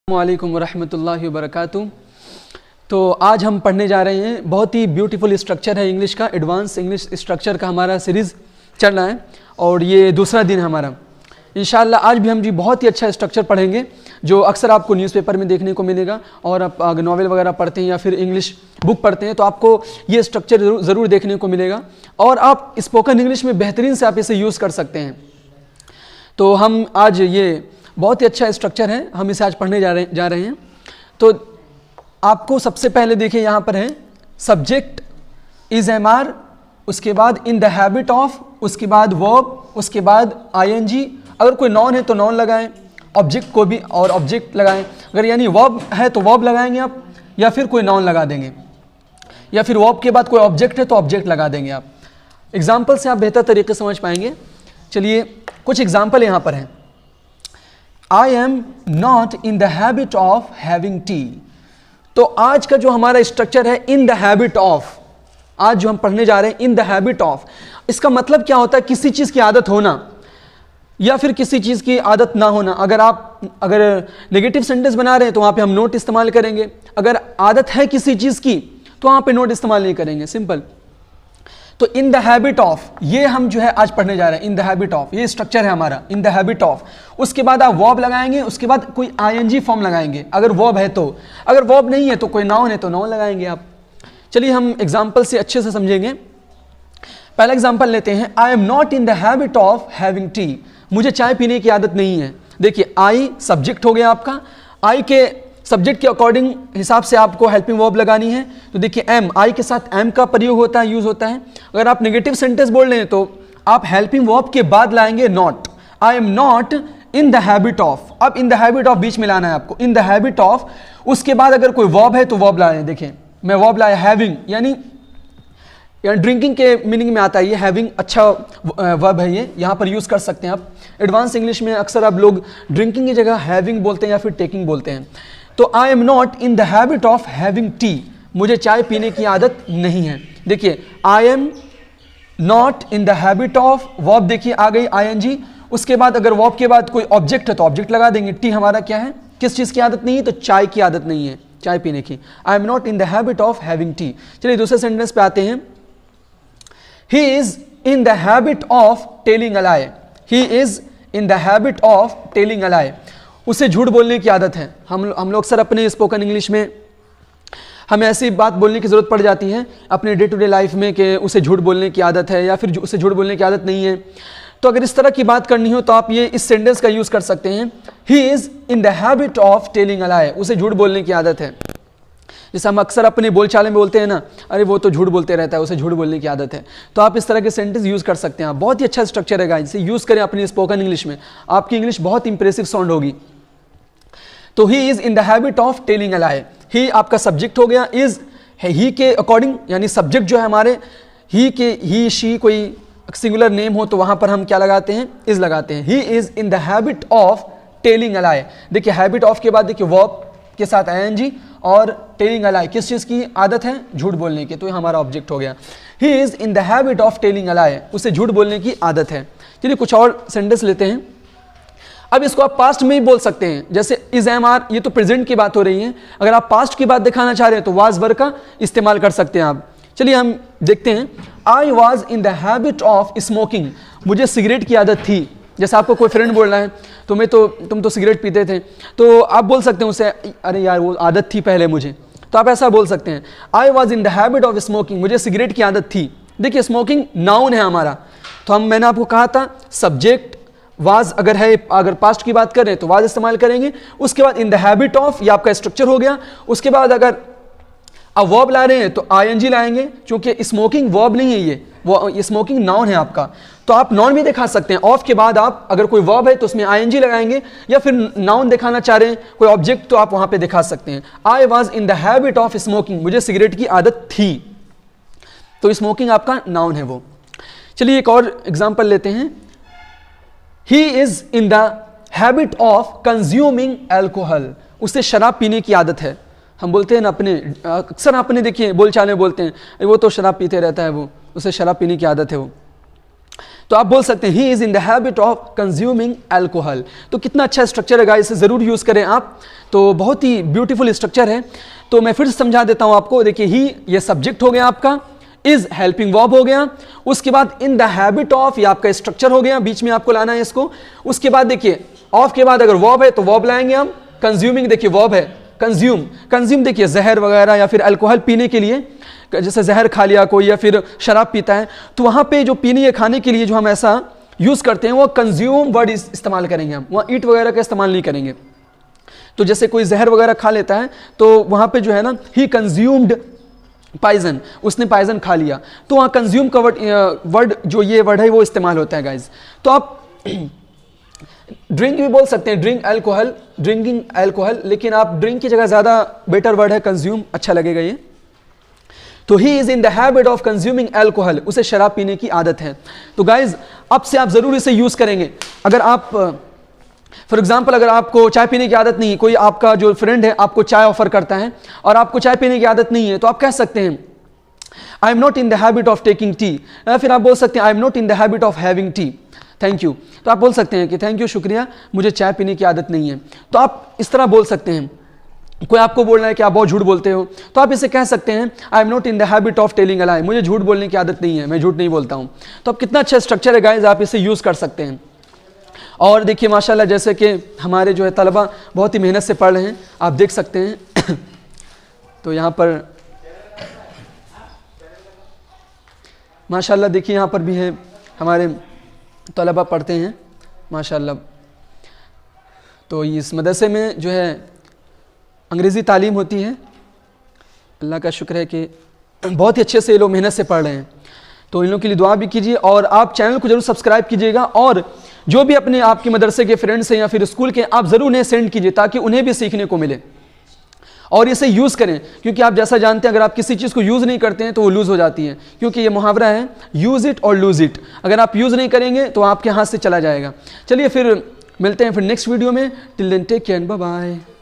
अस्सलामुअलैकुम वरहमतुल्लाहि वबरकातुहू। तो आज हम पढ़ने जा रहे हैं, बहुत ही ब्यूटीफुल स्ट्रक्चर है इंग्लिश का, एडवांस इंग्लिश स्ट्रक्चर का हमारा सीरीज़ चल रहा है और ये दूसरा दिन है हमारा। इंशाअल्लाह आज भी हम जी बहुत ही अच्छा स्ट्रक्चर पढ़ेंगे जो अक्सर आपको न्यूज़पेपर में देखने को मिलेगा, और आप अगर नॉवेल वगैरह पढ़ते हैं या फिर इंग्लिश बुक पढ़ते हैं तो आपको ये स्ट्रक्चर ज़रूर देखने को मिलेगा, और आप स्पोकन इंग्लिश में बेहतरीन से आप इसे यूज़ कर सकते हैं। तो हम आज ये बहुत ही अच्छा स्ट्रक्चर है, हम इसे आज पढ़ने जा रहे हैं। तो आपको सबसे पहले देखिए यहाँ पर है सब्जेक्ट इज एमआर, उसके बाद इन द हैबिट ऑफ, उसके बाद वर्ब, उसके बाद आईएनजी। अगर कोई नॉन है तो नॉन लगाएं, ऑब्जेक्ट को भी और ऑब्जेक्ट लगाएं। अगर यानी वर्ब है तो वर्ब लगाएंगे आप, या फिर कोई नॉन लगा देंगे, या फिर वर्ब के बाद कोई ऑब्जेक्ट है तो ऑब्जेक्ट लगा देंगे आप। एग्जाम्पल से आप बेहतर तरीके से समझ पाएंगे। चलिए कुछ एग्जाम्पल यहाँ पर हैं। I am not in the habit of having T. तो आज का जो हमारा स्ट्रक्चर है इन द हैबिट ऑफ, आज जो हम पढ़ने जा रहे हैं इन द हैबिट ऑफ, इसका मतलब क्या होता है? किसी चीज़ की आदत होना या फिर किसी चीज़ की आदत ना होना। अगर नेगेटिव सेंटेंस बना रहे हैं तो वहाँ पे हम नोट इस्तेमाल करेंगे, अगर आदत है किसी चीज़ की तो वहाँ पे नोट इस्तेमाल नहीं करेंगे, सिंपल। तो इन द हैबिट ऑफ ये हम जो है आज पढ़ने जा रहे हैं, इन द हैबिट ऑफ, ये स्ट्रक्चर है हमारा इन द हैबिट ऑफ। उसके बाद आप वर्ब लगाएंगे, उसके बाद कोई आईएनजी फॉर्म लगाएंगे अगर वर्ब है तो, अगर वर्ब नहीं है तो कोई नाउन है तो नाउन लगाएंगे आप। चलिए हम एग्जाम्पल से अच्छे से समझेंगे। पहला एग्जाम्पल लेते हैं, I am not in the habit of having T. मुझे चाय पीने की आदत नहीं है। देखिए आई सब्जेक्ट हो गया आपका, आई के सब्जेक्ट के अकॉर्डिंग हिसाब से आपको हेल्पिंग वर्ब लगानी है। तो देखिए एम, आई के साथ एम का प्रयोग होता है, यूज होता है। अगर आप नेगेटिव सेंटेंस बोल रहे हैं तो आप हेल्पिंग वर्ब के बाद लाएंगे not. I am not in the habit of, अब इन द हैबिट ऑफ बीच में लाना है आपको, इन द हैबिट ऑफ। उसके बाद अगर कोई वर्ब है तो वर्ब लाए। देखिए मैं वर्ब लाया हैविंग, यानी ड्रिंकिंग के मीनिंग में आता है ये हैविंग, अच्छा वर्ब है ये, यहाँ पर यूज कर सकते हैं आप। एडवांस इंग्लिश में अक्सर आप लोग ड्रिंकिंग की जगह हैविंग बोलते हैं या फिर टेकिंग बोलते हैं। तो आई am not in the habit of having T, मुझे चाय पीने की आदत नहीं है। देखिए आई am not in the habit of, verb देखिए आ गई आईएनजी। उसके बाद अगर वर्ब के बाद कोई ऑब्जेक्ट है तो ऑब्जेक्ट लगा देंगे। टी हमारा क्या है, किस चीज़ की आदत नहीं है? तो चाय की आदत नहीं है, चाय पीने की। I am not in the habit of having tea. चलिए दूसरे सेंटेंस पे आते हैं। He is in the habit of telling a lie. He is in the habit of telling a lie, उसे झूठ बोलने की आदत है। हम लोग अक्सर अपने स्पोकन इंग्लिश में हमें ऐसी बात बोलने की ज़रूरत पड़ जाती है अपने डे टू डे लाइफ में कि उसे झूठ बोलने की आदत है या फिर उसे झूठ बोलने की आदत नहीं है। तो अगर इस तरह की बात करनी हो तो आप ये इस सेंटेंस का यूज़ कर सकते हैं, he is in the habit of telling a lie, उसे झूठ बोलने की आदत है। जैसे हम अक्सर अपने बोलचाल में बोलते हैं ना, अरे वो तो झूठ बोलते रहता है, उसे झूठ बोलने की आदत है। तो आप इस तरह के सेंटेंस यूज़ कर सकते हैं। बहुत ही अच्छा स्ट्रक्चर है गाइस, इसे यूज़ करें अपनी स्पोकन इंग्लिश में, आपकी इंग्लिश बहुत इंप्रेसिव साउंड होगी। तो he is in the habit of telling a lie, he आपका सब्जेक्ट हो गया, इज है ही के अकॉर्डिंग, यानी सब्जेक्ट जो है हमारे ही के, ही शी कोई सिंगुलर नेम हो तो वहां पर हम क्या लगाते हैं, इज लगाते हैं। He is in the habit of telling a lie. देखिए हैबिट ऑफ के बाद देखिए वर्ब के साथ आईएनजी, और टेलिंग अ लाई किस चीज़ की आदत है? झूठ बोलने की, तो ये हमारा ऑब्जेक्ट हो गया। He is in the habit of telling a lie, उसे झूठ बोलने की आदत है। चलिए कुछ और सेंटेंस लेते हैं। अब इसको आप पास्ट में ही बोल सकते हैं, जैसे इज एम आर, ये तो प्रेजेंट की बात हो रही है। अगर आप पास्ट की बात दिखाना चाह रहे हैं तो वाज वर्ब का इस्तेमाल कर सकते हैं आप। चलिए हम देखते हैं। I was in the habit of smoking, मुझे सिगरेट की आदत थी। जैसे आपको कोई फ्रेंड बोल रहा है तुम तो सिगरेट पीते थे, तो आप बोल सकते हैं उसे, अरे यार वो आदत थी पहले मुझे, तो आप ऐसा बोल सकते हैं, I was in the habit of smoking, मुझे सिगरेट की आदत थी। देखिए स्मोकिंग नाउन है हमारा, तो मैंने आपको कहा था सब्जेक्ट वाज अगर है, अगर पास्ट की बात करें तो वाज इस्तेमाल करेंगे। उसके बाद इन द हैबिट ऑफ, ये आपका स्ट्रक्चर हो गया। उसके बाद अगर आप वर्ब ला रहे हैं तो आईएनजी लाएंगे, क्योंकि स्मोकिंग वर्ब नहीं है, ये स्मोकिंग नाउन है आपका, तो आप नाउन भी दिखा सकते हैं। ऑफ के बाद आप अगर कोई वर्ब है तो उसमें आईएनजी लगाएंगे, या फिर नाउन दिखाना चाह रहे हैं कोई ऑब्जेक्ट तो आप वहां पे दिखा सकते हैं। I was in the habit of smoking, मुझे सिगरेट की आदत थी, तो स्मोकिंग आपका नाउन है वो। चलिए एक और एग्जाम्पल लेते हैं। He is in the habit of consuming alcohol, उसे शराब पीने की आदत है। हम बोलते हैं ना अपने, अक्सर आपने देखिए बोलचाल में बोलते हैं वो तो शराब पीते रहता है, वो उसे शराब पीने की आदत है वो। तो आप बोल सकते हैं he is in the habit of consuming alcohol. तो कितना अच्छा स्ट्रक्चर है गाइस, इसे ज़रूर यूज़ करें आप। तो बहुत ही ब्यूटीफुल स्ट्रक्चर है। तो मैं फिर से समझा देता हूँ आपको। देखिए ही ये सब्जेक्ट हो गया आपका, इज हेल्पिंग वर्ब हो गया, उसके बाद इन द हैबिट ऑफ ये आपका स्ट्रक्चर हो गया, बीच में आपको लाना है इसको। उसके बाद देखिए ऑफ के बाद अगर वर्ब है तो वर्ब लाएंगे हम। कंज्यूमिंग देखिए वर्ब है कंज्यूम, कंज्यूम देखिए जहर वगैरह या फिर अल्कोहल पीने के लिए, जैसे जहर खा लिया कोई या फिर शराब पीता है, तो वहाँ पे जो पीने या खाने के लिए जो हम ऐसा यूज़ करते हैं वो कंज्यूम वर्ड इस्तेमाल करेंगे हम, वहाँ ईट वगैरह का इस्तेमाल नहीं करेंगे। तो जैसे कोई जहर वगैरह खा लेता है तो वहाँ पे जो है ना ही कंज्यूम्ड पाइजन, उसने पाइजन खा लिया, तो वहाँ कंज्यूम का वर्ड जो ये वर्ड है वो इस्तेमाल होता है गाइज। तो आप ड्रिंक भी बोल सकते हैं, ड्रिंक अल्कोहल, ड्रिंकिंग अल्कोहल, लेकिन आप ड्रिंक की जगह ज़्यादा बेटर वर्ड है कंज्यूम, अच्छा लगेगा ये। तो ही is in the habit of consuming alcohol, उसे शराब पीने की आदत है। तो गाइज अब से आप ज़रूर इसे यूज़ करेंगे। अगर आप फॉर एग्जाम्पल अगर आपको चाय पीने की आदत नहीं है, कोई आपका जो फ्रेंड है आपको चाय ऑफर करता है और आपको चाय पीने की आदत नहीं है, तो आप कह सकते हैं I am not in the habit of taking tea, या फिर आप बोल सकते हैं I am not in the habit of having T, thank you. तो आप बोल सकते हैं कि थैंक यू, शुक्रिया, मुझे चाय पीने की आदत नहीं है। तो आप इस तरह बोल सकते हैं। कोई आपको बोलना है कि आप बहुत झूठ बोलते हो, तो आप इसे कह सकते हैं I am not in the habit of telling a lie, मुझे झूठ बोलने की आदत नहीं है, मैं झूठ नहीं बोलता हूँ। तो अब कितना अच्छा स्ट्रक्चर है गाइज, आप इसे यूज़ कर सकते हैं। और देखिए माशाल्लाह जैसे कि हमारे जो है तलबा बहुत ही मेहनत से पढ़ रहे हैं, आप देख सकते हैं। तो यहाँ पर माशाल्लाह देखिए यहाँ पर भी है हमारे तलबा पढ़ते हैं माशाल्लाह। तो इस मदरसे में जो है अंग्रेज़ी तालीम होती है, अल्लाह का शुक्र है कि बहुत ही अच्छे से ये लोग मेहनत से पढ़ रहे हैं। तो इन लोगों के लिए दुआ भी कीजिए और आप चैनल को जरूर सब्सक्राइब कीजिएगा, और जो भी अपने आपके मदरसे के फ्रेंड्स हैं या फिर स्कूल के, आप ज़रूर उन्हें सेंड कीजिए ताकि उन्हें भी सीखने को मिले और इसे यूज़ करें। क्योंकि आप जैसा जानते हैं अगर आप किसी चीज़ को यूज़ नहीं करते हैं तो वो लूज़ हो जाती है, क्योंकि ये मुहावरा है यूज़ इट और लूज़ इट। अगर आप यूज़ नहीं करेंगे तो आपके हाथ से चला जाएगा। चलिए फिर मिलते हैं फिर नेक्स्ट वीडियो में। Till then take care, bye bye.